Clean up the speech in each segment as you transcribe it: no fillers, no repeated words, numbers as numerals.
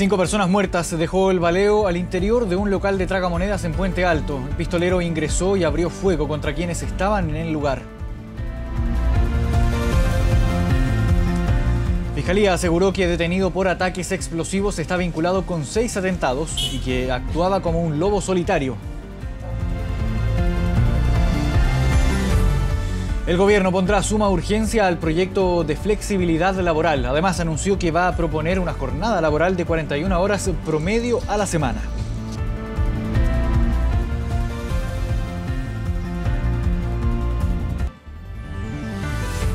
5 personas muertas dejó el baleo al interior de un local de tragamonedas en Puente Alto. El pistolero ingresó y abrió fuego contra quienes estaban en el lugar. Fiscalía aseguró que detenido por ataques explosivos está vinculado con 6 atentados y que actuaba como un lobo solitario. El gobierno pondrá suma urgencia al proyecto de flexibilidad laboral. Además, anunció que va a proponer una jornada laboral de 41 horas promedio a la semana.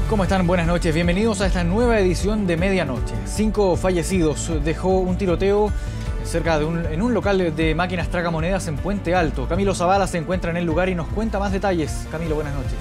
¿Cómo están? Buenas noches. Bienvenidos a esta nueva edición de Medianoche. 5 fallecidos dejó un tiroteo en un local de máquinas tragamonedas en Puente Alto. Camilo Zavala se encuentra en el lugar y nos cuenta más detalles. Camilo, buenas noches.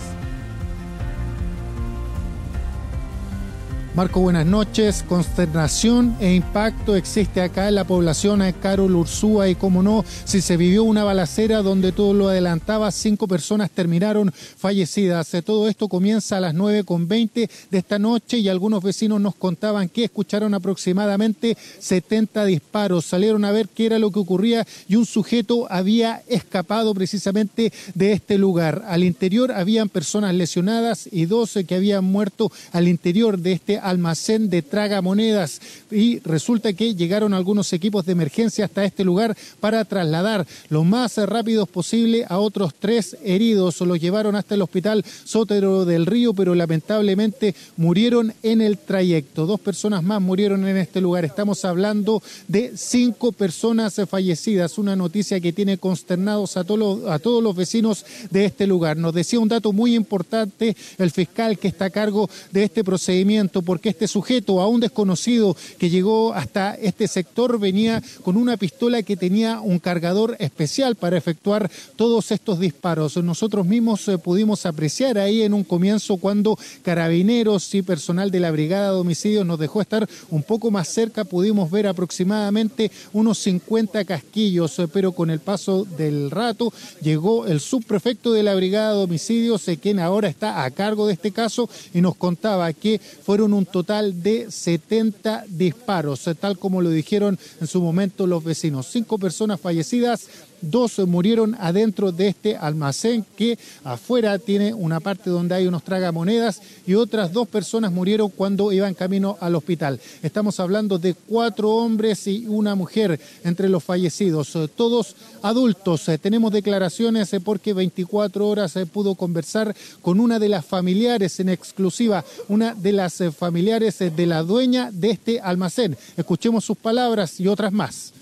Marco, buenas noches. Consternación e impacto existe acá en la población de Carol Ursúa y, como no, si se vivió una balacera donde todo lo adelantaba, 5 personas terminaron fallecidas. Todo esto comienza a las 9:20 de esta noche y algunos vecinos nos contaban que escucharon aproximadamente 70 disparos. Salieron a ver qué era lo que ocurría y un sujeto había escapado precisamente de este lugar. Al interior habían personas lesionadas y 12 que habían muerto al interior de este almacén de tragamonedas, y resulta que llegaron algunos equipos de emergencia hasta este lugar para trasladar lo más rápido posible a otros 3 heridos. Los llevaron hasta el hospital Sotero del Río, pero lamentablemente murieron en el trayecto. 2 personas más murieron en este lugar. Estamos hablando de 5 personas fallecidas, una noticia que tiene consternados a todos los vecinos de este lugar. Nos decía un dato muy importante el fiscal que está a cargo de este procedimiento, porque este sujeto, aún desconocido, que llegó hasta este sector, venía con una pistola que tenía un cargador especial para efectuar todos estos disparos. Nosotros mismos pudimos apreciar ahí en un comienzo cuando carabineros y personal de la brigada de homicidios nos dejó estar un poco más cerca, pudimos ver aproximadamente unos 50 casquillos, pero con el paso del rato llegó el subprefecto de la brigada de homicidios, quien ahora está a cargo de este caso, y nos contaba que fueron un total de 70 disparos, tal como lo dijeron en su momento los vecinos. 5 personas fallecidas, 2 murieron adentro de este almacén que afuera tiene una parte donde hay unos tragamonedas, y otras 2 personas murieron cuando iban camino al hospital. Estamos hablando de 4 hombres y una mujer entre los fallecidos, todos adultos. Tenemos declaraciones porque 24 horas pudo conversar con una de las familiares en exclusiva, una de las familiares de la dueña de este almacén. Escuchemos sus palabras y otras más.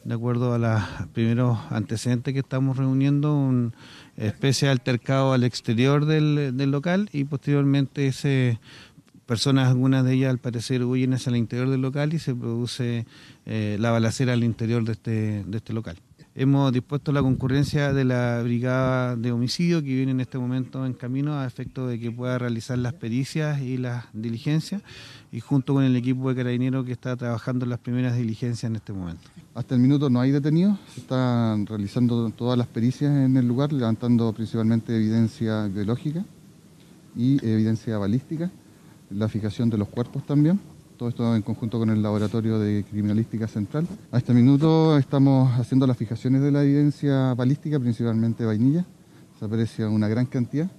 De acuerdo a los primeros antecedentes que estamos reuniendo, una especie de altercado al exterior del local, y posteriormente personas, algunas de ellas al parecer huyen hacia el interior del local y se produce la balacera al interior de este local. Hemos dispuesto la concurrencia de la brigada de homicidio, que viene en este momento en camino a efecto de que pueda realizar las pericias y las diligencias, y junto con el equipo de carabineros que está trabajando en las primeras diligencias en este momento. Hasta el minuto no hay detenidos, se están realizando todas las pericias en el lugar, levantando principalmente evidencia biológica y evidencia balística, la fijación de los cuerpos también. Todo esto en conjunto con el Laboratorio de Criminalística Central. A este minuto estamos haciendo las fijaciones de la evidencia balística, principalmente vainilla. Se aprecia una gran cantidad,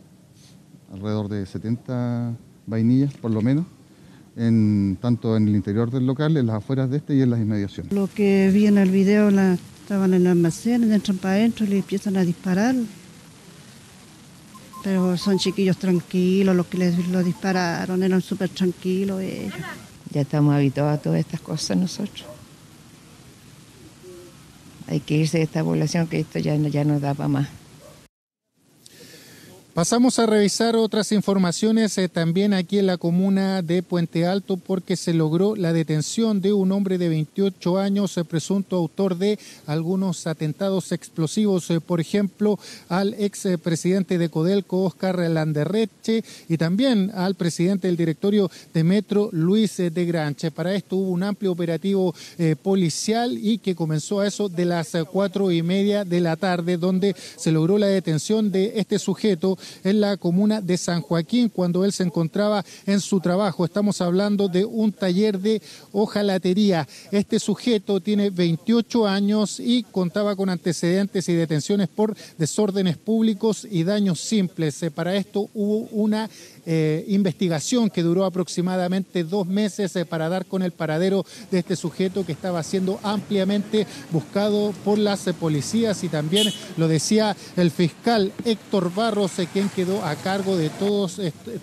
alrededor de 70 vainillas por lo menos, tanto en el interior del local, en las afueras de este y en las inmediaciones. Lo que vi en el video, estaban en el almacén, entran para adentro y le empiezan a disparar. Pero son chiquillos tranquilos, los que lo dispararon, eran súper tranquilos ellos. Ya estamos habituados a todas estas cosas nosotros. Hay que irse de esta población, que esto ya no da para más. Pasamos a revisar otras informaciones también aquí en la comuna de Puente Alto, porque se logró la detención de un hombre de 28 años, presunto autor de algunos atentados explosivos, por ejemplo, al expresidente de Codelco, Óscar Landerreche, y también al presidente del directorio de Metro, Luis de Granche. Para esto hubo un amplio operativo policial y que comenzó a eso de las 4:30 de la tarde, donde se logró la detención de este sujeto, en la comuna de San Joaquín cuando él se encontraba en su trabajo. Estamos hablando de un taller de hojalatería. Este sujeto tiene 28 años y contaba con antecedentes y detenciones por desórdenes públicos y daños simples. Para esto hubo una investigación que duró aproximadamente 2 meses para dar con el paradero de este sujeto que estaba siendo ampliamente buscado por las policías, y también lo decía el fiscal Héctor Barros, quien quedó a cargo de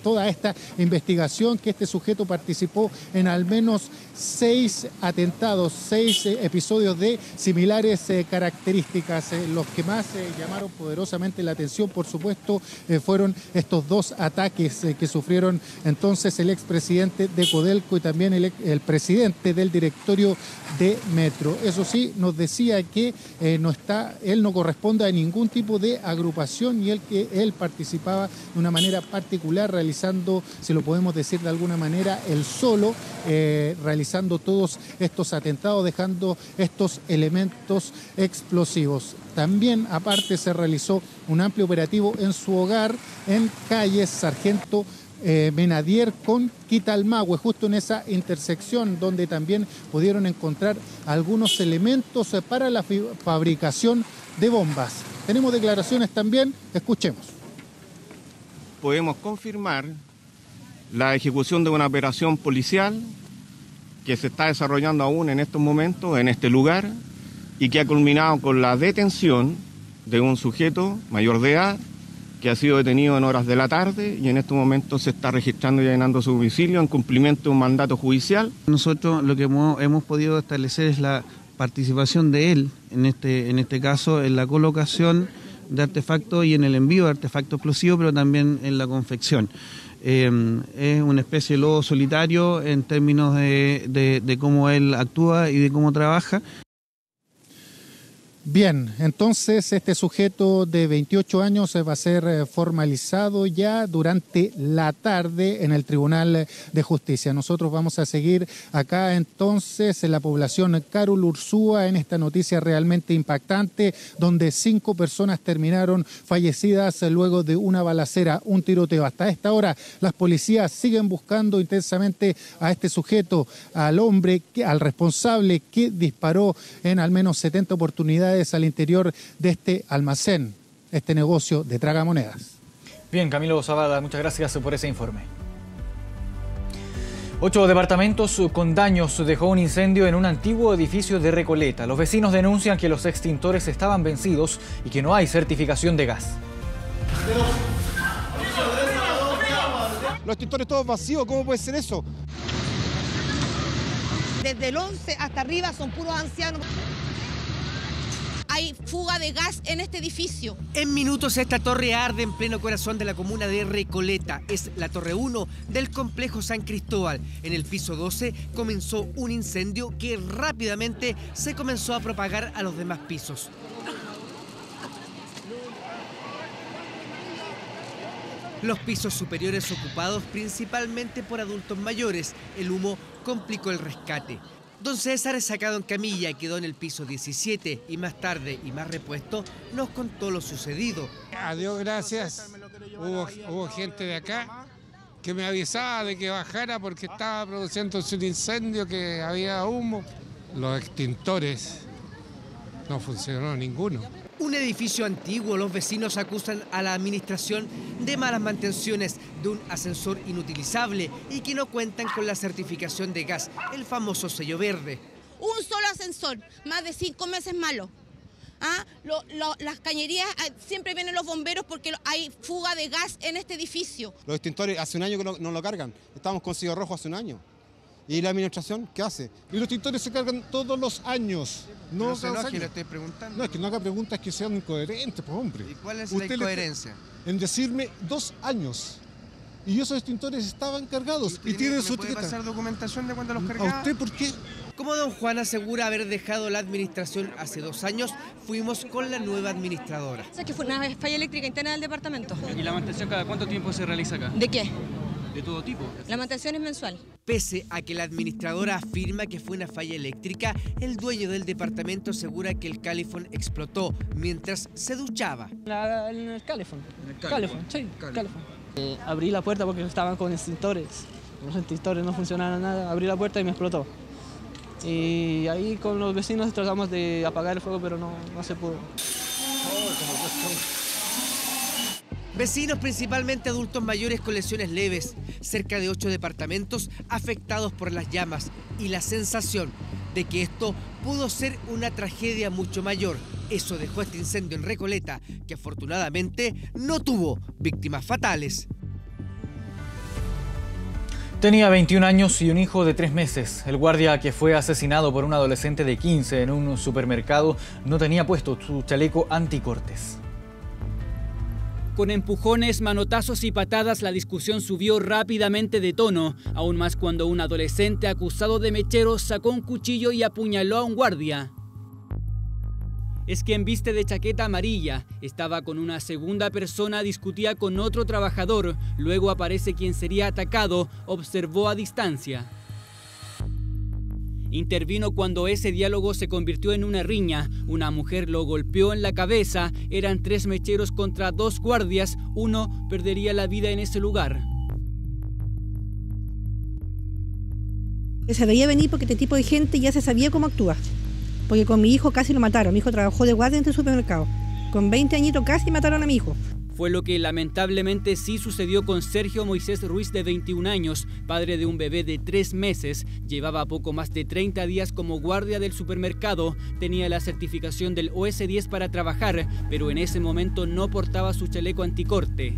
toda esta investigación, que este sujeto participó en al menos 6 atentados, 6 episodios de similares características. Los que más llamaron poderosamente la atención, por supuesto, fueron estos 2 ataques que sufrieron entonces el expresidente de Codelco y también el presidente del directorio de Metro. Eso sí, nos decía que él no corresponde a ningún tipo de agrupación, y él participaba de una manera particular, realizando, si lo podemos decir de alguna manera, él solo, realizando todos estos atentados, dejando estos elementos explosivos. También, aparte, se realizó un amplio operativo en su hogar en calles Sargento Menadier con Quitalmahue, justo en esa intersección donde también pudieron encontrar algunos elementos para la fabricación de bombas. Tenemos declaraciones también, escuchemos. Podemos confirmar la ejecución de una operación policial que se está desarrollando aún en estos momentos en este lugar y que ha culminado con la detención de un sujeto mayor de edad que ha sido detenido en horas de la tarde y en estos momentos se está registrando y allanando su domicilio en cumplimiento de un mandato judicial. Nosotros lo que hemos podido establecer es la participación de él, en este caso, en la colocación de artefactos y en el envío de artefactos explosivos, pero también en la confección. Es una especie de lobo solitario en términos de cómo él actúa y de cómo trabaja. Bien, entonces este sujeto de 28 años va a ser formalizado ya durante la tarde en el Tribunal de Justicia. Nosotros vamos a seguir acá entonces en la población Carol Ursúa en esta noticia realmente impactante, donde 5 personas terminaron fallecidas luego de una balacera, un tiroteo. Hasta esta hora las policías siguen buscando intensamente a este sujeto, al hombre, al responsable que disparó en al menos 70 oportunidades al interior de este almacén, este negocio de tragamonedas. Bien, Camilo Zavala, muchas gracias por ese informe. 8 departamentos con daños dejó un incendio en un antiguo edificio de Recoleta. Los vecinos denuncian que los extintores estaban vencidos y que no hay certificación de gas. Los extintores todos vacíos, ¿cómo puede ser eso? Desde el 11 hasta arriba son puros ancianos. Hay fuga de gas en este edificio. En minutos esta torre arde en pleno corazón de la comuna de Recoleta. Es la torre 1 del complejo San Cristóbal. En el piso 12 comenzó un incendio que rápidamente se comenzó a propagar a los demás pisos. Los pisos superiores ocupados principalmente por adultos mayores. El humo complicó el rescate. Don César es sacado en camilla, quedó en el piso 17 y más tarde y más repuesto nos contó lo sucedido. A Dios gracias, hubo gente de acá que me avisaba de que bajara porque estaba produciéndose un incendio, que había humo. Los extintores no funcionó ninguno. Un edificio antiguo, los vecinos acusan a la administración de malas mantenciones, de un ascensor inutilizable y que no cuentan con la certificación de gas, el famoso sello verde. Un solo ascensor, más de 5 meses malo. Las cañerías, siempre vienen los bomberos porque hay fuga de gas en este edificio. Los extintores hace un año que no lo cargan, estábamos con sello rojo hace un año. ¿Y la administración qué hace? Y los extintores se cargan todos los años. No se enoje, le estoy preguntando. No, es que no haga preguntas que sean incoherentes, pues hombre. ¿Y cuál es la incoherencia? En decirme 2 años. Y esos extintores estaban cargados y tienen su etiqueta. ¿Puede pasar documentación de cuando los cargaba? ¿A usted por qué? Como don Juan asegura haber dejado la administración hace 2 años, fuimos con la nueva administradora. ¿Sabes que fue una falla eléctrica interna del departamento? ¿Y la mantención cada cuánto tiempo se realiza acá? ¿De qué? De todo tipo. La mantención es mensual. Pese a que la administradora afirma que fue una falla eléctrica, el dueño del departamento asegura que el calefón explotó mientras se duchaba. En el calefón. Sí, calefón. Abrí la puerta porque estaban con extintores. Los extintores no funcionaban nada. Abrí la puerta y me explotó. Y ahí con los vecinos tratamos de apagar el fuego, pero no se pudo. Vecinos, principalmente adultos mayores con lesiones leves, cerca de 8 departamentos afectados por las llamas y la sensación de que esto pudo ser una tragedia mucho mayor. Eso dejó este incendio en Recoleta, que afortunadamente no tuvo víctimas fatales. Tenía 21 años y un hijo de 3 meses. El guardia que fue asesinado por un adolescente de 15 en un supermercado no tenía puesto su chaleco anticortes. Con empujones, manotazos y patadas, la discusión subió rápidamente de tono, aún más cuando un adolescente acusado de mechero sacó un cuchillo y apuñaló a un guardia. Es quien viste de chaqueta amarilla, estaba con una segunda persona, discutía con otro trabajador, luego aparece quien sería atacado, observó a distancia. Intervino cuando ese diálogo se convirtió en una riña. Una mujer lo golpeó en la cabeza. Eran 3 mecheros contra 2 guardias. Uno perdería la vida en ese lugar. Se veía venir porque este tipo de gente ya se sabía cómo actúa. Porque con mi hijo casi lo mataron. Mi hijo trabajó de guardia en este supermercado. Con 20 añitos casi mataron a mi hijo. Fue lo que lamentablemente sí sucedió con Sergio Moisés Ruiz, de 21 años, padre de un bebé de 3 meses. Llevaba poco más de 30 días como guardia del supermercado. Tenía la certificación del OS10 para trabajar, pero en ese momento no portaba su chaleco anticorte.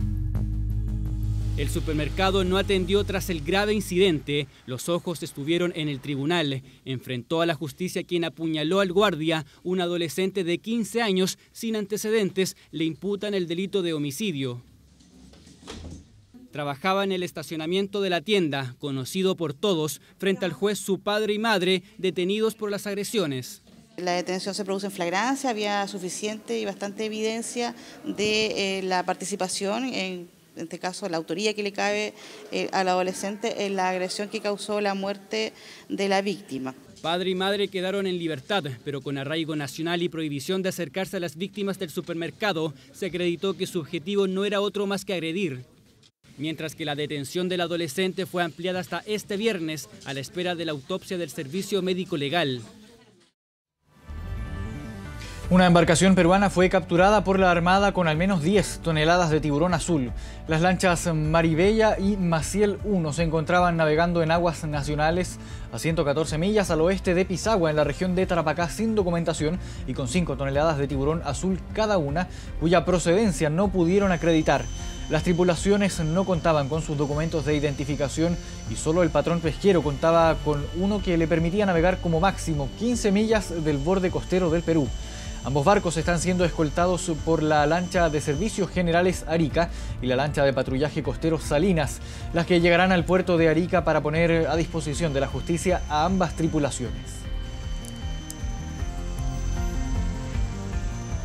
El supermercado no atendió tras el grave incidente. Los ojos estuvieron en el tribunal. Enfrentó a la justicia quien apuñaló al guardia, un adolescente de 15 años sin antecedentes. Le imputan el delito de homicidio. Trabajaba en el estacionamiento de la tienda, conocido por todos. Frente al juez, su padre y madre, detenidos por las agresiones. La detención se produce en flagrancia, había suficiente y bastante evidencia de la participación en este caso la autoría que le cabe al adolescente en la agresión que causó la muerte de la víctima. Padre y madre quedaron en libertad, pero con arraigo nacional y prohibición de acercarse a las víctimas del supermercado, se acreditó que su objetivo no era otro más que agredir. Mientras que la detención del adolescente fue ampliada hasta este viernes, a la espera de la autopsia del Servicio Médico Legal. Una embarcación peruana fue capturada por la Armada con al menos 10 toneladas de tiburón azul. Las lanchas Maribella y Maciel 1 se encontraban navegando en aguas nacionales a 114 millas al oeste de Pisagua, en la región de Tarapacá, sin documentación y con 5 toneladas de tiburón azul cada una, cuya procedencia no pudieron acreditar. Las tripulaciones no contaban con sus documentos de identificación y solo el patrón pesquero contaba con uno que le permitía navegar como máximo 15 millas del borde costero del Perú. Ambos barcos están siendo escoltados por la lancha de servicios generales Arica y la lancha de patrullaje costero Salinas, las que llegarán al puerto de Arica para poner a disposición de la justicia a ambas tripulaciones.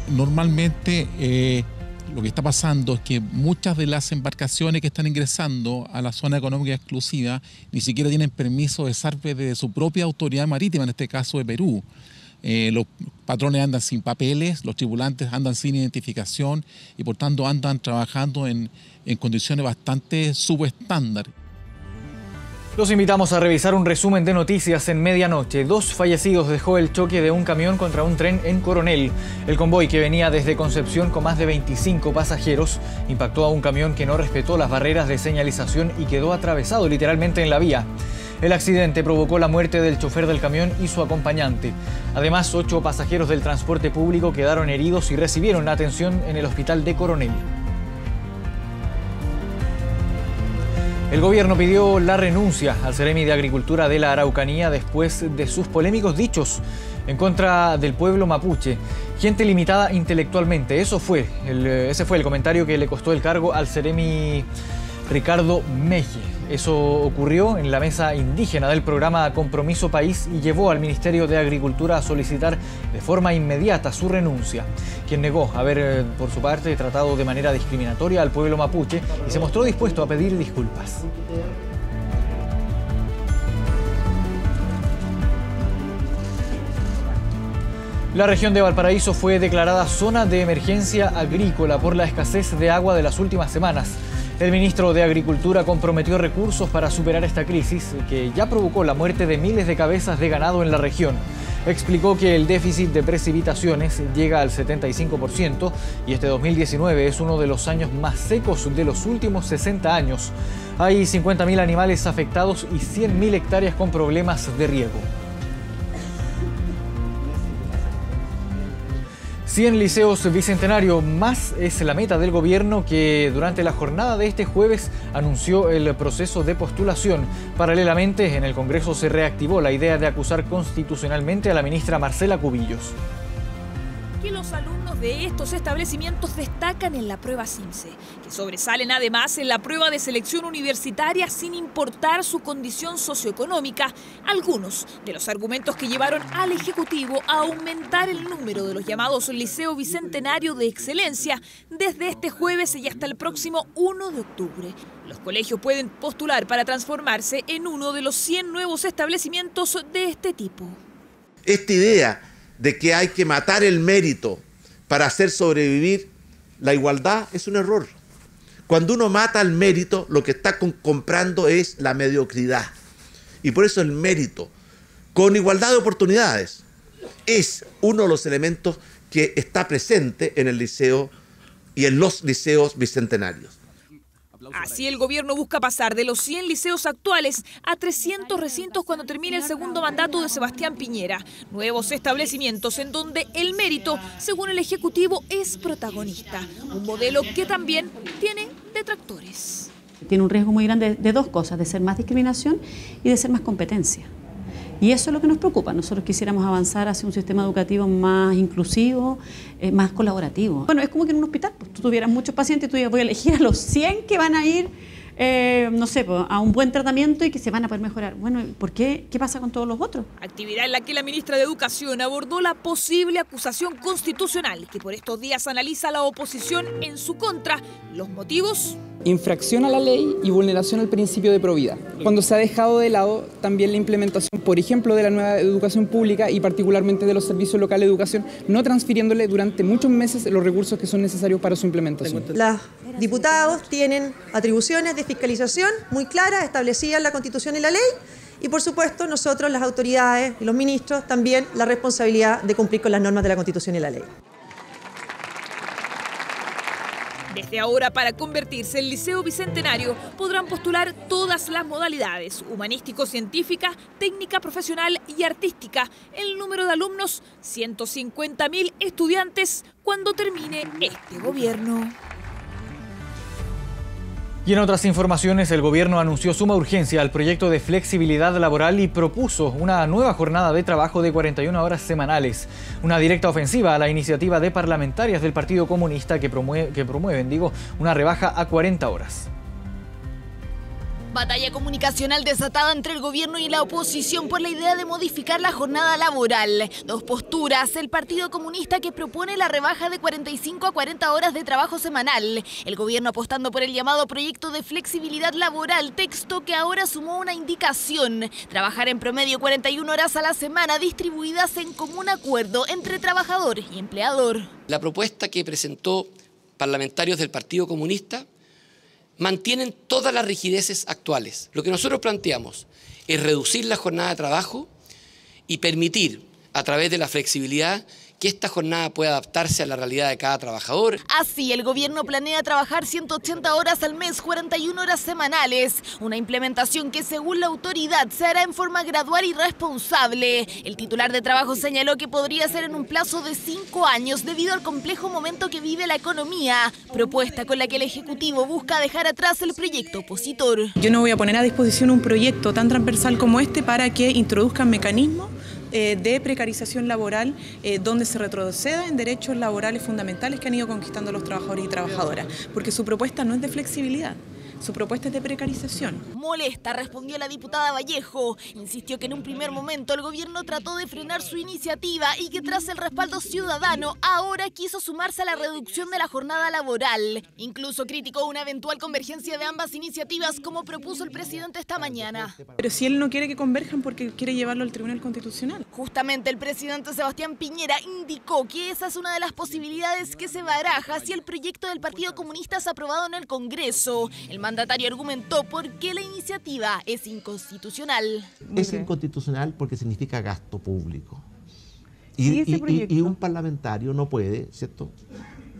Normalmente lo que está pasando es que muchas de las embarcaciones que están ingresando a la zona económica exclusiva ni siquiera tienen permiso de zarpe de su propia autoridad marítima, en este caso de Perú. Los patrones andan sin papeles, los tripulantes andan sin identificación y por tanto andan trabajando en condiciones bastante subestándar. Los invitamos a revisar un resumen de noticias en medianoche. 2 fallecidos dejó el choque de un camión contra un tren en Coronel. El convoy, que venía desde Concepción con más de 25 pasajeros, impactó a un camión que no respetó las barreras de señalización y quedó atravesado literalmente en la vía. El accidente provocó la muerte del chofer del camión y su acompañante. Además, 8 pasajeros del transporte público quedaron heridos y recibieron atención en el hospital de Coronel. El gobierno pidió la renuncia al Seremi de Agricultura de la Araucanía después de sus polémicos dichos en contra del pueblo mapuche. Gente limitada intelectualmente, ese fue el comentario que le costó el cargo al Seremi Ricardo Meje. Eso ocurrió en la mesa indígena del programa Compromiso País y llevó al Ministerio de Agricultura a solicitar de forma inmediata su renuncia, quien negó haber, por su parte, tratado de manera discriminatoria al pueblo mapuche y se mostró dispuesto a pedir disculpas. La región de Valparaíso fue declarada zona de emergencia agrícola por la escasez de agua de las últimas semanas. El ministro de Agricultura comprometió recursos para superar esta crisis que ya provocó la muerte de miles de cabezas de ganado en la región. Explicó que el déficit de precipitaciones llega al 75% y este 2019 es uno de los años más secos de los últimos 60 años. Hay 50.000 animales afectados y 100.000 hectáreas con problemas de riego. 100 liceos bicentenario más es la meta del gobierno, que durante la jornada de este jueves anunció el proceso de postulación. Paralelamente, en el Congreso se reactivó la idea de acusar constitucionalmente a la ministra Marcela Cubillos. Que los alumnos de estos establecimientos destacan en la prueba CIMSE, que sobresalen además en la prueba de selección universitaria sin importar su condición socioeconómica. Algunos de los argumentos que llevaron al Ejecutivo a aumentar el número de los llamados Liceo Bicentenario de Excelencia desde este jueves y hasta el próximo 1 de octubre. Los colegios pueden postular para transformarse en uno de los 100 nuevos establecimientos de este tipo. Esta idea de que hay que matar el mérito para hacer sobrevivir la igualdad es un error. Cuando uno mata el mérito, lo que está comprando es la mediocridad. Y por eso el mérito, con igualdad de oportunidades, es uno de los elementos que está presente en el liceo y en los liceos bicentenarios. Así el gobierno busca pasar de los 100 liceos actuales a 300 recintos cuando termine el segundo mandato de Sebastián Piñera. Nuevos establecimientos en donde el mérito, según el Ejecutivo, es protagonista. Un modelo que también tiene detractores. Tiene un riesgo muy grande de dos cosas, de ser más discriminación y de ser más competencia. Y eso es lo que nos preocupa. Nosotros quisiéramos avanzar hacia un sistema educativo más inclusivo, más colaborativo. Bueno, es como que en un hospital, pues, tú tuvieras muchos pacientes y tú digas, voy a elegir a los 100 que van a ir, no sé, pues, a un buen tratamiento y que se van a poder mejorar. Bueno, ¿por qué? ¿Qué pasa con todos los otros? Actividad en la que la ministra de Educación abordó la posible acusación constitucional que por estos días analiza la oposición en su contra. Los motivos: infracción a la ley y vulneración al principio de probidad. Cuando se ha dejado de lado también la implementación, por ejemplo, de la nueva educación pública y particularmente de los servicios locales de educación, no transfiriéndole durante muchos meses los recursos que son necesarios para su implementación. Los diputados tienen atribuciones de fiscalización muy claras, establecidas en la Constitución y la ley, y por supuesto nosotros, las autoridades y los ministros, también la responsabilidad de cumplir con las normas de la Constitución y la ley. Desde ahora, para convertirse en Liceo Bicentenario, podrán postular todas las modalidades: humanístico-científica, técnica profesional y artística. El número de alumnos: 150.000 estudiantes cuando termine este gobierno. Y en otras informaciones, el gobierno anunció suma urgencia al proyecto de flexibilidad laboral y propuso una nueva jornada de trabajo de 41 horas semanales. Una directa ofensiva a la iniciativa de parlamentarias del Partido Comunista que promueven una rebaja a 40 horas. Batalla comunicacional desatada entre el gobierno y la oposición por la idea de modificar la jornada laboral. Dos posturas: el Partido Comunista, que propone la rebaja de 45 a 40 horas de trabajo semanal. El gobierno apostando por el llamado proyecto de flexibilidad laboral, texto que ahora sumó una indicación: trabajar en promedio 41 horas a la semana distribuidas en común acuerdo entre trabajador y empleador. La propuesta que presentó parlamentarios del Partido Comunista mantienen todas las rigideces actuales. Lo que nosotros planteamos es reducir la jornada de trabajo y permitir, a través de la flexibilidad, que esta jornada pueda adaptarse a la realidad de cada trabajador. Así, el gobierno planea trabajar 180 horas al mes, 41 horas semanales. Una implementación que, según la autoridad, se hará en forma gradual y responsable. El titular de Trabajo señaló que podría ser en un plazo de 5 años debido al complejo momento que vive la economía. Propuesta con la que el Ejecutivo busca dejar atrás el proyecto opositor. Yo no voy a poner a disposición un proyecto tan transversal como este para que introduzcan mecanismos de precarización laboral donde se retroceda en derechos laborales fundamentales que han ido conquistando los trabajadores y trabajadoras, porque su propuesta no es de flexibilidad. su propuesta es de precarización. Molesta, respondió la diputada Vallejo. Insistió que en un primer momento el gobierno trató de frenar su iniciativa y que tras el respaldo ciudadano ahora quiso sumarse a la reducción de la jornada laboral. Incluso criticó una eventual convergencia de ambas iniciativas como propuso el presidente esta mañana. Pero si él no quiere que converjan porque quiere llevarlo al Tribunal Constitucional. Justamente el presidente Sebastián Piñera indicó que esa es una de las posibilidades que se baraja si el proyecto del Partido Comunista es aprobado en el Congreso. El mandatario argumentó por qué la iniciativa es inconstitucional. Es inconstitucional porque significa gasto público. Y un parlamentario no puede, ¿cierto?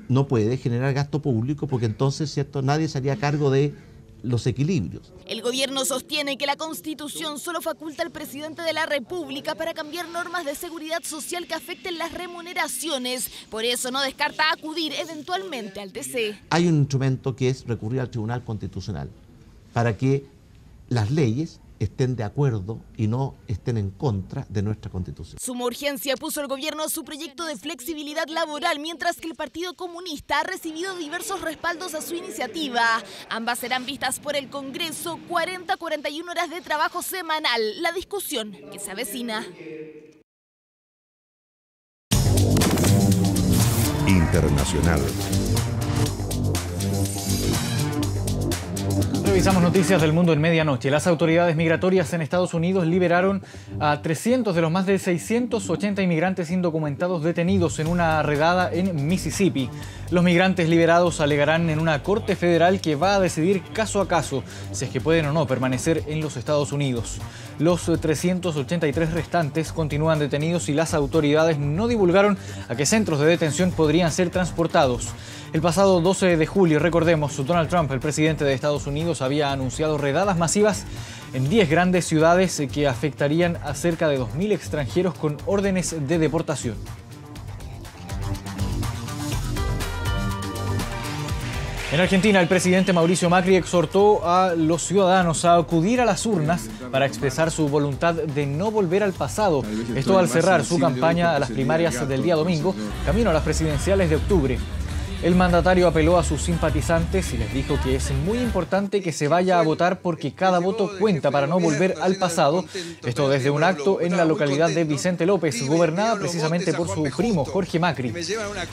No puede generar gasto público porque entonces, ¿cierto?, nadie se haría cargo de los equilibrios. El gobierno sostiene que la Constitución solo faculta al presidente de la República para cambiar normas de seguridad social que afecten las remuneraciones. Por eso no descarta acudir eventualmente al TC. Hay un instrumento que es recurrir al Tribunal Constitucional para que las leyes estén de acuerdo y no estén en contra de nuestra Constitución. Suma urgencia puso el gobierno a su proyecto de flexibilidad laboral, mientras que el Partido Comunista ha recibido diversos respaldos a su iniciativa. Ambas serán vistas por el Congreso, 40 a 41 horas de trabajo semanal, la discusión que se avecina. Internacional. Revisamos noticias del mundo en medianoche. Las autoridades migratorias en Estados Unidos liberaron a 300 de los más de 680 inmigrantes indocumentados detenidos en una redada en Mississippi. Los migrantes liberados alegarán en una corte federal que va a decidir caso a caso si es que pueden o no permanecer en los Estados Unidos. Los 383 restantes continúan detenidos y las autoridades no divulgaron a qué centros de detención podrían ser transportados. El pasado 12 de julio, recordemos, Donald Trump, el presidente de Estados Unidos, había anunciado redadas masivas en 10 grandes ciudades que afectarían a cerca de 2.000 extranjeros con órdenes de deportación. En Argentina, el presidente Mauricio Macri exhortó a los ciudadanos a acudir a las urnas para expresar su voluntad de no volver al pasado. Esto al cerrar su campaña a las primarias del día domingo, camino a las presidenciales de octubre. El mandatario apeló a sus simpatizantes y les dijo que es muy importante que se vaya a votar porque cada voto cuenta para no volver al pasado. Esto desde un acto en la localidad de Vicente López, gobernada precisamente por su primo Jorge Macri.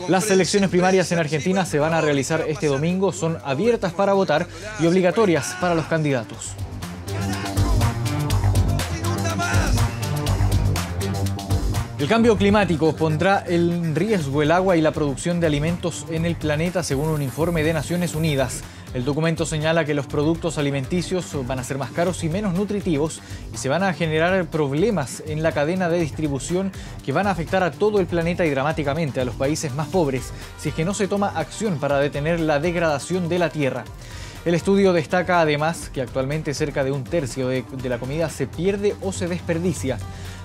Las elecciones primarias en Argentina se van a realizar este domingo, son abiertas para votar y obligatorias para los candidatos. El cambio climático pondrá en riesgo el agua y la producción de alimentos en el planeta, según un informe de Naciones Unidas. El documento señala que los productos alimenticios van a ser más caros y menos nutritivos y se van a generar problemas en la cadena de distribución que van a afectar a todo el planeta y dramáticamente a los países más pobres, si es que no se toma acción para detener la degradación de la tierra. El estudio destaca además que actualmente cerca de un tercio de la comida se pierde o se desperdicia.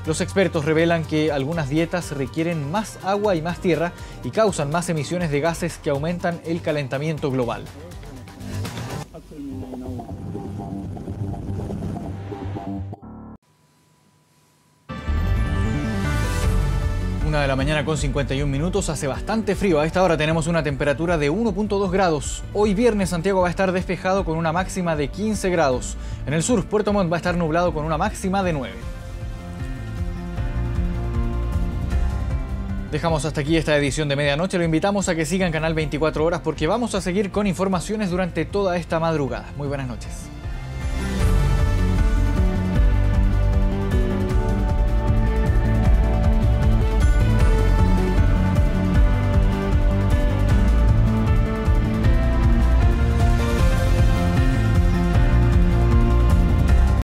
Los expertos revelan que algunas dietas requieren más agua y más tierra y causan más emisiones de gases que aumentan el calentamiento global. 1 de la mañana con 51 minutos, hace bastante frío. A esta hora tenemos una temperatura de 1.2 grados. Hoy viernes Santiago va a estar despejado con una máxima de 15 grados. En el sur, Puerto Montt va a estar nublado con una máxima de 9. Dejamos hasta aquí esta edición de medianoche. Lo invitamos a que sigan Canal 24 Horas porque vamos a seguir con informaciones durante toda esta madrugada. Muy buenas noches.